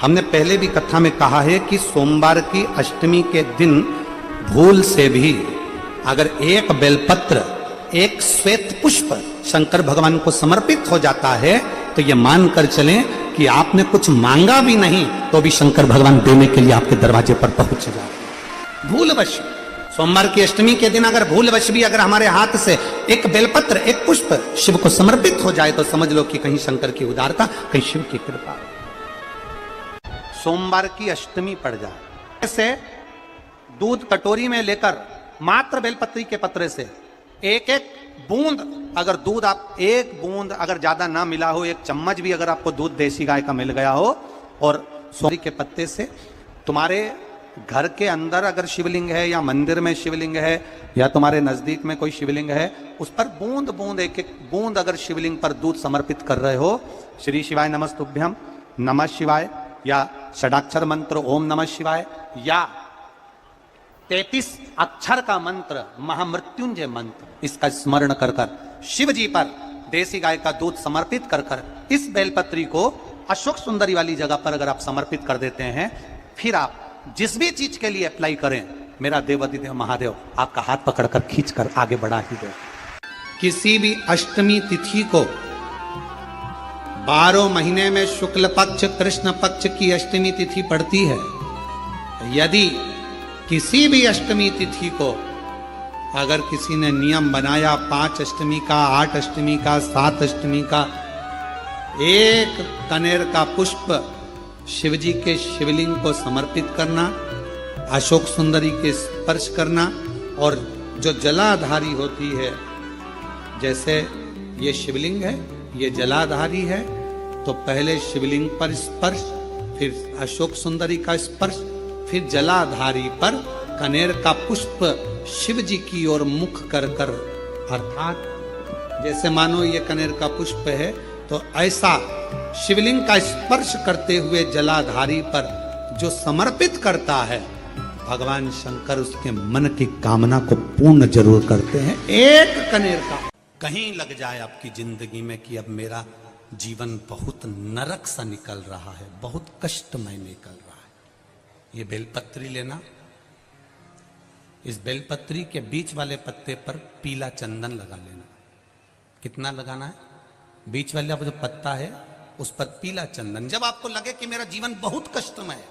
हमने पहले भी कथा में कहा है कि सोमवार की अष्टमी के दिन भूल से भी अगर एक बेलपत्र, एक श्वेत पुष्प शंकर भगवान को समर्पित हो जाता है तो ये मानकर चलें कि आपने कुछ मांगा भी नहीं तो भी शंकर भगवान देने के लिए आपके दरवाजे पर पहुंच जाते हैं। भूलवश सोमवार की अष्टमी के दिन अगर भूलवश भी अगर हमारे हाथ से एक बेलपत्र, एक पुष्प शिव को समर्पित हो जाए तो समझ लो कि कहीं शंकर की उदारता, कहीं शिव की कृपा। सोमवार की अष्टमी पड़ जाए, ऐसे दूध कटोरी में लेकर मात्र बेलपत्री के पत्रे से एक एक बूंद, अगर दूध आप एक बूंद अगर ज्यादा ना मिला हो, एक चम्मच भी अगर आपको दूध देसी गाय का मिल गया हो और सोमवार के पत्ते से तुम्हारे घर के अंदर अगर शिवलिंग है या मंदिर में शिवलिंग है या तुम्हारे नजदीक में कोई शिवलिंग है, उस पर बूंद बूंद एक एक बूंद अगर शिवलिंग पर दूध समर्पित कर रहे हो, श्री शिवाय नमस्तुभ्यम, नमः शिवाय या षडाक्षर मंत्र ओम नमः शिवाय या 33 अक्षर का मंत्र महामृत्युंजय मंत्र, इसका स्मरण कर कर शिव जी पर देसी गाय का दूध समर्पित कर कर इस बेलपत्री को अशोक सुंदरी वाली जगह पर अगर आप समर्पित कर देते हैं, फिर आप जिस भी चीज के लिए अप्लाई करें, मेरा देवाधिदेव महादेव आपका हाथ पकड़कर खींचकर आगे बढ़ा ही दे। किसी भी अष्टमी तिथि को 12 महीने में शुक्ल पक्ष कृष्ण पक्ष की अष्टमी तिथि पड़ती है। यदि किसी भी अष्टमी तिथि को अगर किसी ने नियम बनाया 5 अष्टमी का, 8 अष्टमी का, 7 अष्टमी का, एक कनेर का पुष्प शिव जी के शिवलिंग को समर्पित करना, अशोक सुंदरी के स्पर्श करना, और जो जलाधारी होती है, जैसे ये शिवलिंग है, ये जलाधारी है, तो पहले शिवलिंग पर स्पर्श, फिर अशोक सुंदरी का स्पर्श, फिर जलाधारी पर कनेर का पुष्प शिव जी की ओर मुख कर कर, अर्थात जैसे मानो ये कनेर का पुष्प है तो ऐसा शिवलिंग का स्पर्श करते हुए जलाधारी पर जो समर्पित करता है, भगवान शंकर उसके मन की कामना को पूर्ण जरूर करते हैं। एक कनेर का कहीं लग जाए आपकी जिंदगी में कि अब मेरा जीवन बहुत नरक सा निकल रहा है, बहुत कष्टमय निकल रहा है, ये बेलपत्री लेना, इस बेलपत्री के बीच वाले पत्ते पर पीला चंदन लगा लेना। कितना लगाना है? बीच वाला जो पत्ता है उस पर पीला चंदन। जब आपको लगे कि मेरा जीवन बहुत कष्टमय है,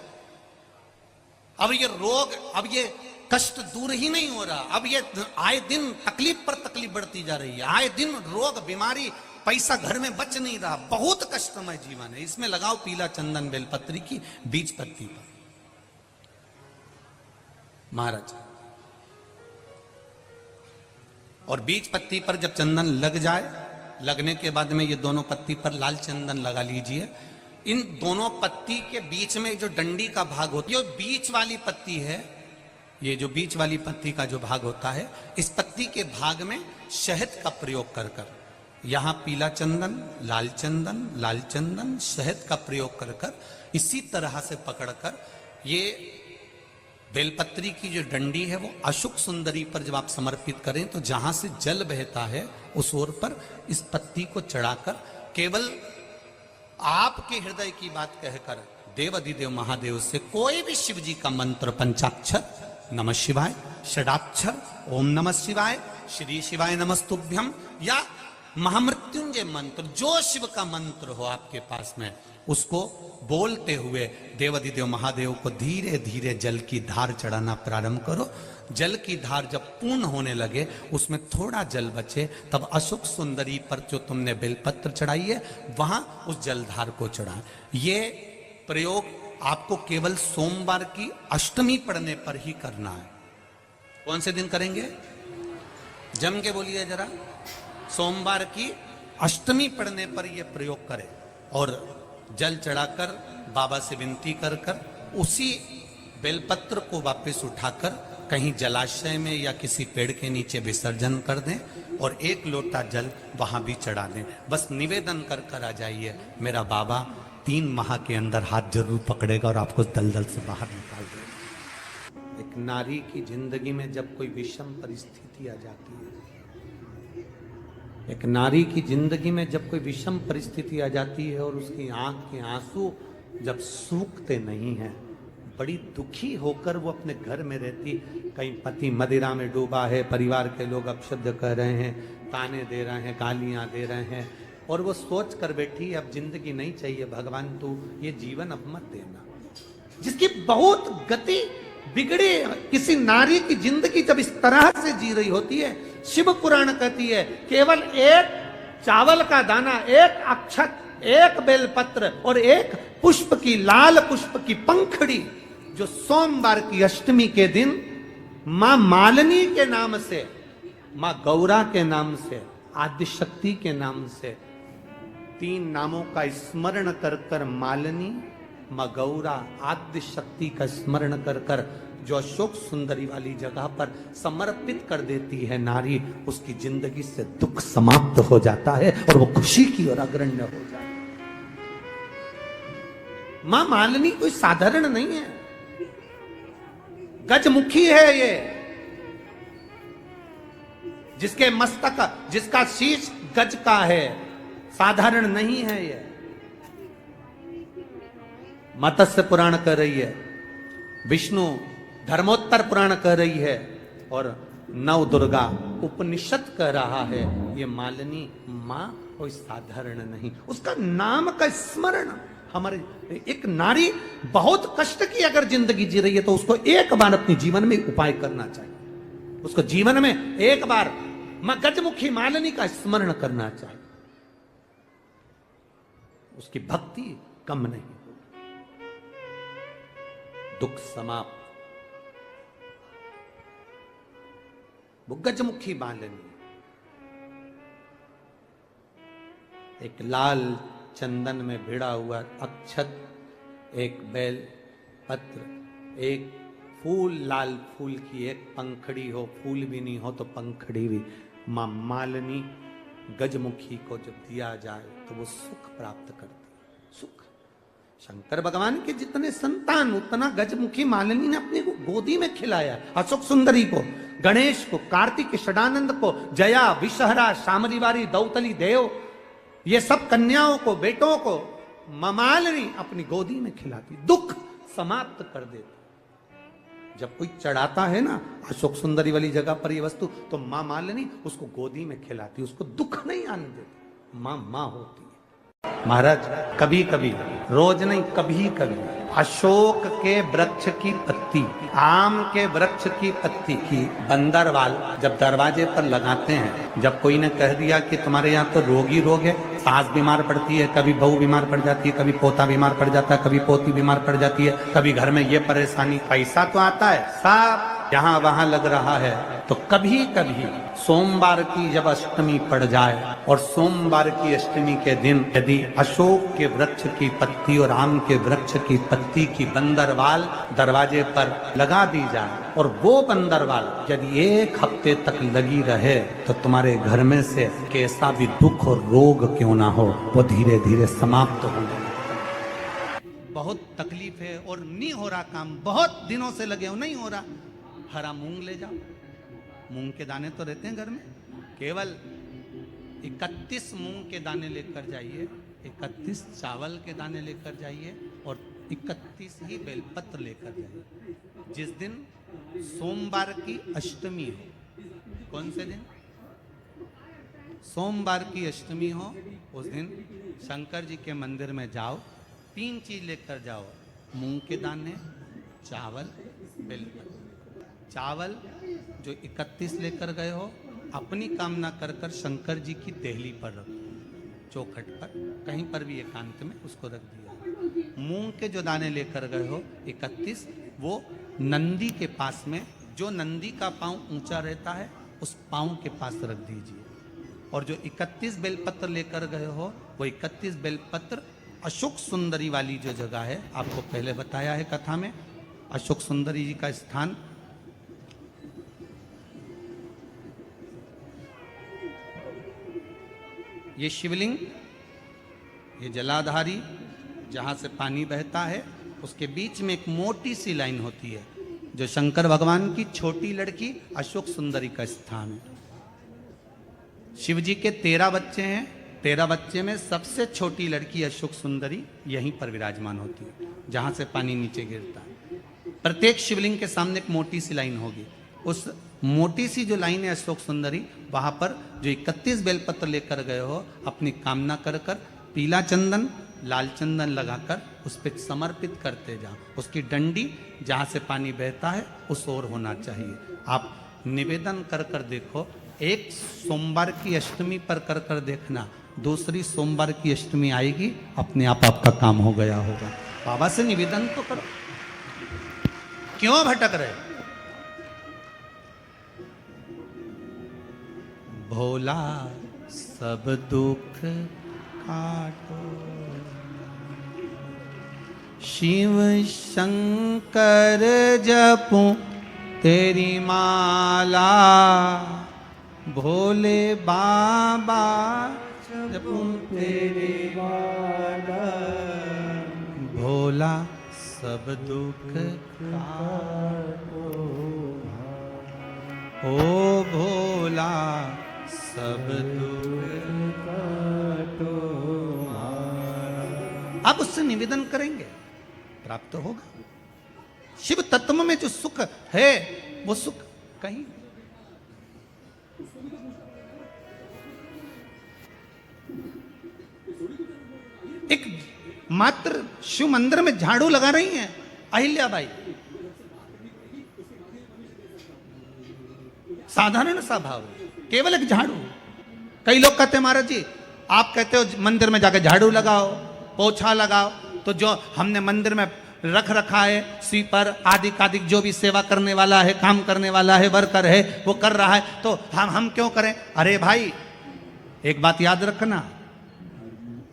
अब ये रोग, अब ये कष्ट दूर ही नहीं हो रहा, अब ये आए दिन तकलीफ पर तकलीफ बढ़ती जा रही है, आए दिन रोग बीमारी, पैसा घर में बच नहीं रहा, बहुत कष्टमय जीवन है, इसमें लगाओ पीला चंदन बेलपत्री की बीज पत्ती पर। महाराज, और बीज पत्ती पर जब चंदन लग जाए, लगने के बाद में ये दोनों पत्ती पर लाल चंदन लगा लीजिए। इन दोनों पत्ती के बीच में जो डंडी का भाग होती है, बीच वाली पत्ती है, ये जो बीच वाली पत्ती का जो भाग होता है, इस पत्ती के भाग में शहद का प्रयोग कर कर, यहां पीला चंदन, लाल चंदन, लाल चंदन, शहद का प्रयोग कर कर, इसी तरह से पकड़कर ये बेलपत्री की जो डंडी है वो अशोक सुंदरी पर जब आप समर्पित करें तो जहां से जल बहता है उस ओर पर इस पत्ती को चढ़ाकर केवल आपके हृदय की बात कहकर देवाधिदेव महादेव से कोई भी शिव जी का मंत्र, पंचाक्षर नमः शिवाय, षडाक्षर ओम नमः शिवाय, श्री शिवाय नमस्तुभ्यम या महामृत्युंजय मंत्र, जो शिव का मंत्र हो आपके पास में, उसको बोलते हुए देवाधिदेव महादेव को धीरे धीरे जल की धार चढ़ाना प्रारंभ करो। जल की धार जब पूर्ण होने लगे, उसमें थोड़ा जल बचे, तब अशोक सुंदरी पर जो तुमने बेलपत्र चढ़ाई है वहां उस जलधार को चढ़ा। ये प्रयोग आपको केवल सोमवार की अष्टमी पड़ने पर ही करना है। कौन से दिन करेंगे? जम के बोलिए जरा। सोमवार की अष्टमी पड़ने पर यह प्रयोग करें और जल चढ़ाकर बाबा से विनती कर कर उसी बेलपत्र को वापस उठाकर कहीं जलाशय में या किसी पेड़ के नीचे विसर्जन कर दें और 1 लोटा जल वहां भी चढ़ा दें। बस निवेदन कर कर आ जाइए, मेरा बाबा 3 माह के अंदर हाथ जरूर पकड़ेगा और आपको दलदल से बाहर निकाल देगा। एक नारी की जिंदगी में जब कोई विषम परिस्थिति आ जाती है, एक नारी की जिंदगी में जब कोई विषम परिस्थिति आ जाती है और उसकी आंख के आंसू जब सूखते नहीं हैं, बड़ी दुखी होकर वो अपने घर में रहती। कहीं पति मदिरा में डूबा है, परिवार के लोग अपशब्द कह रहे हैं, ताने दे रहे हैं, गालियां दे रहे हैं, और वो सोच कर बैठी अब जिंदगी नहीं चाहिए भगवान, तू ये जीवन अब मत देना। जिसकी बहुत गति बिगड़ी किसी नारी की जिंदगी जब इस तरह से जी रही होती है, शिव पुराण कहती है केवल एक चावल का दाना, एक अक्षत, एक बेलपत्र और एक पुष्प की, लाल पुष्प की पंखड़ी, जो सोमवार की अष्टमी के दिन मां मालिनी के नाम से, मां गौरा के नाम से, आदिशक्ति के नाम से, 3 नामों का स्मरण कर कर, मालिनी, मां गौरा, आदिशक्ति का स्मरण कर कर जो अशोक सुंदरी वाली जगह पर समर्पित कर देती है नारी, उसकी जिंदगी से दुख समाप्त हो जाता है और वो खुशी की ओर अग्रण्य हो जाता है। मां मालिनी कोई साधारण नहीं है, गजमुखी है ये, जिसके मस्तक, जिसका शीश गज का है, साधारण नहीं है ये। मत्स्य पुराण कह रही है, विष्णु धर्मोत्तर पुराण कह रही है, और नव दुर्गा उपनिषद कह रहा है, ये मालिनी मां कोई साधारण नहीं। उसका नाम का स्मरण हमारे, एक नारी बहुत कष्ट की अगर जिंदगी जी रही है तो उसको एक बार अपने जीवन में उपाय करना चाहिए, उसको जीवन में एक बार मां गजमुखी मालिनी का स्मरण करना चाहिए, उसकी भक्ति कम नहीं, दुख समाप्त। वो गजमुखी मालिनी एक लाल चंदन में भिड़ा हुआ अक्षत, एक बेल पत्र, एक फूल, लाल फूल की एक पंखड़ी हो, फूल भी नहीं हो तो पंखड़ी भी, मां मालिनी गजमुखी को जब दिया जाए तो वो सुख प्राप्त करती है। सुख, शंकर भगवान के जितने संतान उतना गजमुखी मालिनी ने अपने को गोदी में खिलाया। अशोक सुंदरी को, गणेश को, कार्तिक षडानंद को, जया, विषहरा, शामरीवारी, दौतली, देव, ये सब कन्याओं को, बेटों को मां मालिनी अपनी गोदी में खिलाती, दुख समाप्त कर देती। जब कोई चढ़ाता है ना अशोक सुंदरी वाली जगह पर ये वस्तु, तो मां मालिनी उसको गोदी में खिलाती, उसको दुख नहीं आने देती। मां मां होती है। महाराज कभी कभी, रोज नहीं, कभी कभी अशोक के वृक्ष की पत्ती, आम के वृक्ष की पत्ती की बंदरवाल जब दरवाजे पर लगाते हैं, जब कोई ने कह दिया कि तुम्हारे यहाँ तो रोग ही रोग है, सास बीमार पड़ती है, कभी बहू बीमार पड़ जाती है, कभी पोता बीमार पड़ जाता है, कभी पोती बीमार पड़ जाती है, कभी घर में ये परेशानी, पैसा तो आता है, सब यहाँ वहां लग रहा है, तो कभी कभी सोमवार की जब अष्टमी पड़ जाए और सोमवार की अष्टमी के दिन यदि अशोक के वृक्ष की पत्ती और आम के वृक्ष की पत्ती की बंदरवाल दरवाजे पर लगा दी जाए और वो बंदरवाल यदि 1 हफ्ते तक लगी रहे, तो तुम्हारे घर में से कैसा भी दुख और रोग क्यों ना हो, वो धीरे धीरे समाप्त होने। बहुत तकलीफ है और नहीं हो रहा काम, बहुत दिनों से लगे हो, नहीं हो रहा, हरा मूंग ले जाओ, मूंग के दाने तो रहते हैं घर में, केवल 31 मूंग के दाने लेकर जाइए, 31 चावल के दाने लेकर जाइए और 31 ही बेलपत्र लेकर जाइए। जिस दिन सोमवार की अष्टमी हो, कौन से दिन? सोमवार की अष्टमी हो, उस दिन शंकर जी के मंदिर में जाओ, 3 चीज लेकर जाओ, मूंग के दाने, चावल, बेलपत्र। चावल जो 31 लेकर गए हो, अपनी कामना कर कर शंकर जी की देहली पर रखो, चौखट पर, कहीं पर भी एकांत में उसको रख दिया। मूंग के जो दाने लेकर गए हो 31, वो नंदी के पास में, जो नंदी का पांव ऊंचा रहता है उस पांव के पास रख दीजिए। और जो 31 बेलपत्र लेकर गए हो, वो 31 बेलपत्र अशोक सुंदरी वाली जो जगह है, आपको पहले बताया है कथा में, अशोक सुंदरी जी का स्थान ये शिवलिंग, ये जलाधारी जहाँ से पानी बहता है, उसके बीच में एक मोटी सी लाइन होती है, जो शंकर भगवान की छोटी लड़की अशोक सुंदरी का स्थान है। शिव जी के 13 बच्चे हैं, 13 बच्चे में सबसे छोटी लड़की अशोक सुंदरी यहीं पर विराजमान होती है, जहां से पानी नीचे गिरता है। प्रत्येक शिवलिंग के सामने एक मोटी सी लाइन होगी, उस मोटी सी जो लाइन है अशोक सुंदरी, वहां पर जो 31 बेलपत्र लेकर गए हो, अपनी कामना कर कर पीला चंदन लाल चंदन लगाकर उस पर समर्पित करते जाओ। उसकी डंडी जहां से पानी बहता है उस ओर होना चाहिए। आप निवेदन कर कर देखो, एक सोमवार की अष्टमी पर कर कर देखना, दूसरी सोमवार की अष्टमी आएगी, अपने आप आपका काम हो गया होगा। बाबा से निवेदन तो करो, क्यों भटक रहे? भोला सब दुख काटो, शिव शंकर जपूं तेरी माला, भोले बाबा जपूं तेरी माला, भोला सब दुख काटो, ओ भोला सब दुख काटो। अब उससे निवेदन करेंगे, प्राप्त होगा। शिव तत्व में जो सुख है वो सुख कहीं। एक मात्र शिव मंदिर में झाड़ू लगा रही हैं अहिल्याबाई, साधारण सा भाव, केवल एक झाड़ू। कई लोग कहते हैं महाराज जी आप कहते हो मंदिर में जाकर झाड़ू लगाओ पोछा लगाओ, तो जो हमने मंदिर में रख रखा है स्वीपर आदि कादिक जो भी सेवा करने वाला है, काम करने वाला है, वर्कर है, वो कर रहा है, तो हम क्यों करें? अरे भाई एक बात याद रखना,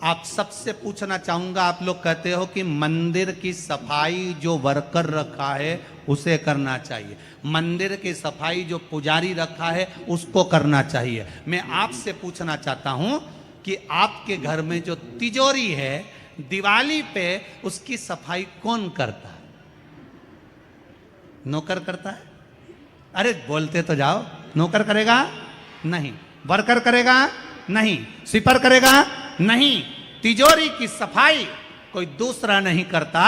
आप सबसे पूछना चाहूंगा, आप लोग कहते हो कि मंदिर की सफाई जो वर्कर रखा है उसे करना चाहिए, मंदिर की सफाई जो पुजारी रखा है उसको करना चाहिए। मैं आपसे पूछना चाहता हूं कि आपके घर में जो तिजोरी है दिवाली पे उसकी सफाई कौन करता है? नौकर करता है? अरे बोलते तो जाओ। नौकर करेगा? नहीं। वर्कर करेगा? नहीं। स्वीपर करेगा? नहीं। तिजोरी की सफाई कोई दूसरा नहीं करता,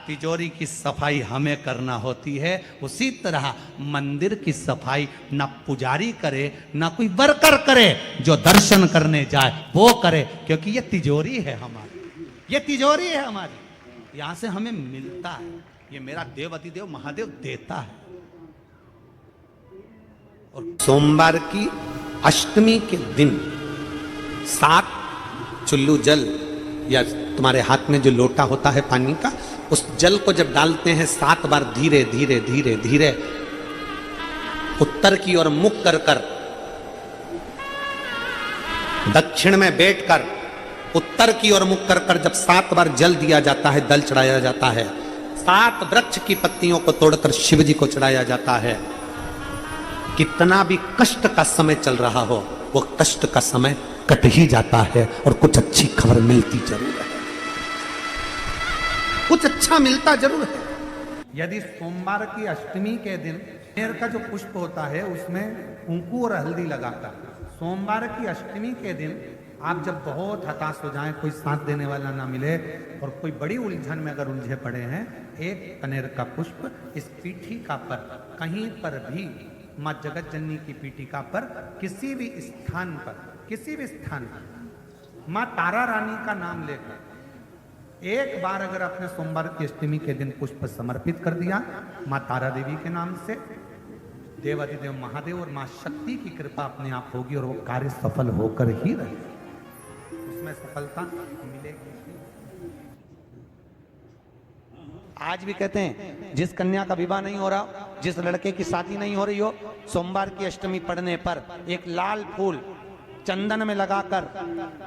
तिजोरी की सफाई हमें करना होती है। उसी तरह मंदिर की सफाई ना पुजारी करे ना कोई वर्कर करे, जो दर्शन करने जाए वो करे, क्योंकि ये तिजोरी है हमारी, ये तिजोरी है हमारी, यहां से हमें मिलता है, ये मेरा देव अतिदेव महादेव देता है। और सोमवार की अष्टमी के दिन 7 चुल्लू जल या तुम्हारे हाथ में जो लोटा होता है पानी का, उस जल को जब डालते हैं 7 बार धीरे धीरे धीरे धीरे उत्तर की ओर मुख कर कर, दक्षिण में बैठकर उत्तर की ओर मुख कर कर जब 7 बार जल दिया जाता है, दल चढ़ाया जाता है, 7 वृक्ष की पत्तियों को तोड़कर शिव जी को चढ़ाया जाता है। कितना भी कष्ट का समय चल रहा हो, वो कष्ट का समय कट ही जाता है और कुछ अच्छी खबर मिलती जरूर है, कुछ अच्छा मिलता जरूर है। यदि सोमवार की अष्टमी के दिन कनेर का जो पुष्प होता है उसमें कुंकू और हल्दी लगाकर, सोमवार की अष्टमी के दिन आप जब बहुत हताश हो जाएं, कोई साथ देने वाला ना मिले और कोई बड़ी उलझन में अगर उलझे पड़े हैं, एक कनेर का पुष्प इस पीठिका पर कहीं पर भी, माँ जगत जननी की पीठिका पर किसी भी स्थान पर, किसी भी स्थान पर माँ तारा रानी का नाम लेकर एक बार अगर आपने सोमवार की अष्टमी के दिन पुष्प समर्पित कर दिया माँ तारा देवी के नाम से, देवाधिदेव महादेव और माँ शक्ति की कृपा अपने आप होगी और वो कार्य सफल होकर ही रहेगा, उसमें सफलता मिलेगी। आज भी कहते हैं जिस कन्या का विवाह नहीं हो रहा, जिस लड़के की शादी नहीं हो रही हो, सोमवार की अष्टमी पड़ने पर एक लाल फूल चंदन में लगाकर,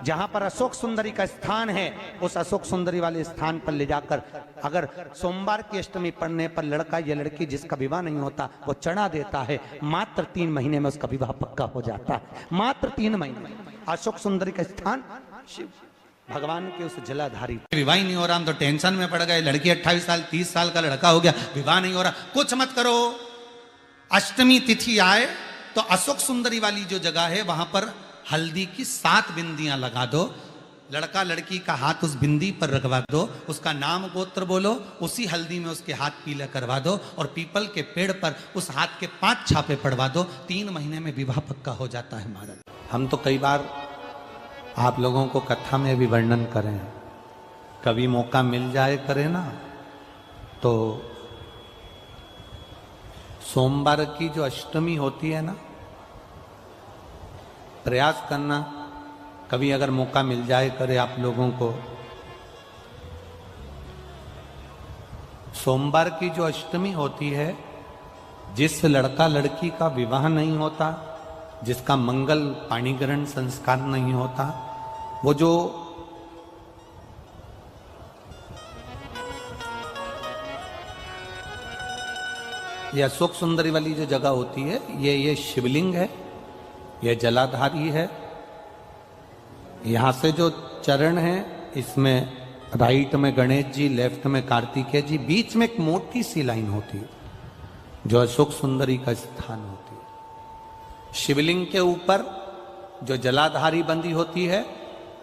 जहां पर अशोक सुंदरी का स्थान है, उस अशोक सुंदरी वाले स्थान पर ले जाकर अगर सोमवार की अष्टमी पड़ने पर लड़का या लड़की जिसका विवाह नहीं होता वो चढ़ा देता है, मात्र 3 महीने में उसका विवाह पक्का हो जाता है। मात्र 3 महीने। अशोक सुंदरी का स्थान शिव भगवान के उस जलाधारी। विवाह नहीं हो रहा, हम तो टेंशन में पड़ गए, लड़की 28 साल 30 साल का लड़का हो गया, विवाह नहीं हो रहा, कुछ मत करो। अष्टमी तिथि आए तो अशोक सुंदरी वाली जो जगह है वहां पर हल्दी की 7 बिंदियां लगा दो, लड़का लड़की का हाथ उस बिंदी पर रखवा दो, उसका नाम गोत्र बोलो, उसी हल्दी में उसके हाथ पीले करवा दो और पीपल के पेड़ पर उस हाथ के 5 छापे पड़वा दो। 3 महीने में विवाह पक्का हो जाता है महाराज। हम तो कई बार आप लोगों को कथा में भी वर्णन करें, कभी मौका मिल जाए करे ना तो सोमवार की जो अष्टमी होती है ना, प्रयास करना कभी अगर मौका मिल जाए करे आप लोगों को, सोमवार की जो अष्टमी होती है, जिस लड़का लड़की का विवाह नहीं होता, जिसका मंगल पाणिग्रहण संस्कार नहीं होता, वो जो ये अशोक सुंदरी वाली जो जगह होती है, ये शिवलिंग है, ये जलाधारी है। यहां से जो चरण है, इसमें राइट में गणेश जी, लेफ्ट में कार्तिकेय जी, बीच में एक मोटी सी लाइन होती है जो अशोक सुंदरी का स्थान होती है। शिवलिंग के ऊपर जो जलाधारी बंदी होती है,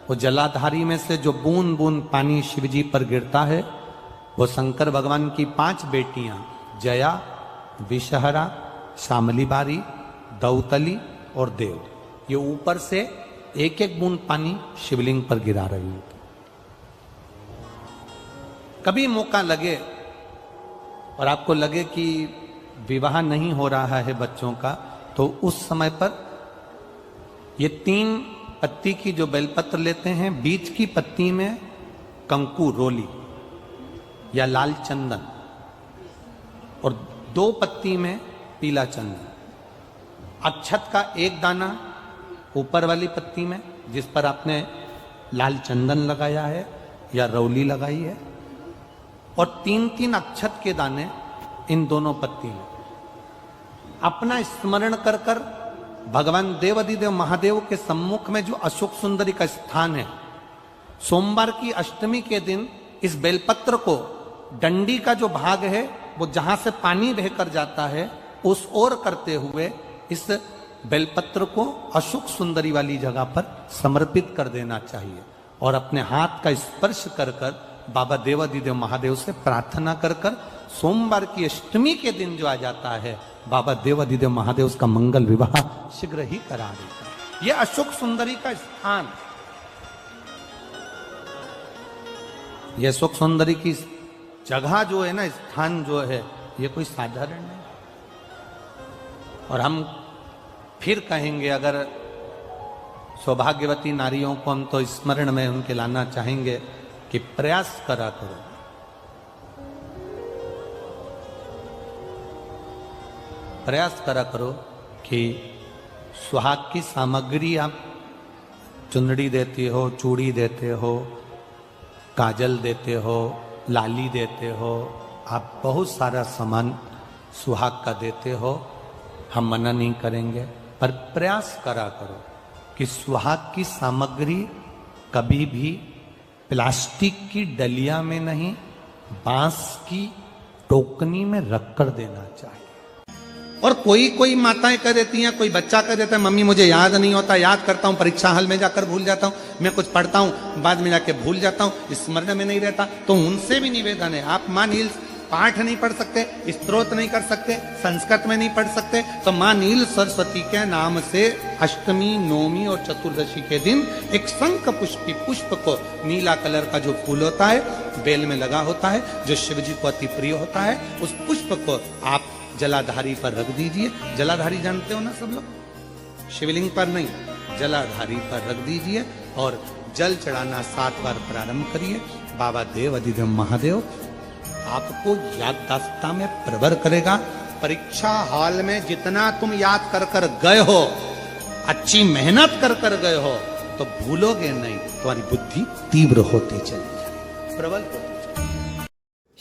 वो जलाधारी में से जो बूंद बूंद पानी शिव जी पर गिरता है, वो शंकर भगवान की 5 बेटियां जया, विषहरा, शामली बारी, दौतली और देव, ये ऊपर से एक एक बूंद पानी शिवलिंग पर गिरा रही होती। कभी मौका लगे और आपको लगे कि विवाह नहीं हो रहा है बच्चों का, तो उस समय पर ये 3 पत्ती की जो बेलपत्र लेते हैं, बीच की पत्ती में कंकु रोली या लाल चंदन और 2 पत्ती में पीला चंदन, अक्षत का 1 दाना ऊपर वाली पत्ती में जिस पर आपने लाल चंदन लगाया है या रौली लगाई है, और 3-3 अक्षत के दाने इन दोनों पत्ती में। अपना स्मरण कर कर भगवान देवाधिदेव महादेव के सम्मुख में जो अशोक सुंदरी का स्थान है, सोमवार की अष्टमी के दिन इस बेलपत्र को, डंडी का जो भाग है वो जहां से पानी बहकर जाता है उस ओर करते हुए इस बेलपत्र को अशोक सुंदरी वाली जगह पर समर्पित कर देना चाहिए और अपने हाथ का स्पर्श कर कर बाबा देवाधिदेव महादेव से प्रार्थना कर कर सोमवार की अष्टमी के दिन जो आ जाता है, बाबा देवाधिदेव महादेव उसका मंगल विवाह शीघ्र ही करा देता है। यह अशोक सुंदरी का स्थान, यह अशोक सुंदरी की जगह जो है ना, स्थान जो है, ये कोई साधारण नहीं। और हम फिर कहेंगे, अगर सौभाग्यवती नारियों को हम तो स्मरण में उनके लाना चाहेंगे कि प्रयास करा करो, प्रयास करा करो कि सुहाग की सामग्री आप चुंदड़ी देते हो, चूड़ी देते हो, काजल देते हो, लाली देते हो, आप बहुत सारा सामान सुहाग का देते हो, हम मना नहीं करेंगे, पर प्रयास करा करो कि सुहाग की सामग्री कभी भी प्लास्टिक की डलिया में नहीं, बांस की टोकनी में रखकर देना चाहिए। और कोई माताएं कह देती हैं, कोई बच्चा कह देता है, मम्मी मुझे याद नहीं होता, याद करता हूं परीक्षा हॉल में जाकर भूल जाता हूं, मैं कुछ पढ़ता हूं बाद में जाके भूल जाता हूं, स्मरण में नहीं रहता। तो उनसे भी निवेदन है, आप मां नील पाठ नहीं पढ़ सकते, स्तोत्र नहीं कर सकते, संस्कृत में नहीं पढ़ सकते, तो मां नील सरस्वती के नाम से अष्टमी, नवमी और चतुर्दशी के दिन एक शंख पुष्प को, नीला कलर का जो फूल होता है, बेल में लगा होता है, जो शिव जी को अति प्रिय होता है, उस पुष्प को आप जलाधारी पर रख दीजिए। जलाधारी जानते हो ना सब लोग, शिवलिंग पर नहीं, जलाधारी पर रख दीजिए और जल चढ़ाना 7 बार प्रारंभ करिए। बाबा देवाधिदेव महादेव आपको याददाश्ता में प्रवर करेगा। परीक्षा हॉल में जितना तुम याद कर कर गए हो, अच्छी मेहनत कर कर गए हो, तो भूलोगे नहीं, तुम्हारी बुद्धि तीव्र होती चली जाए, प्रबल होती चली।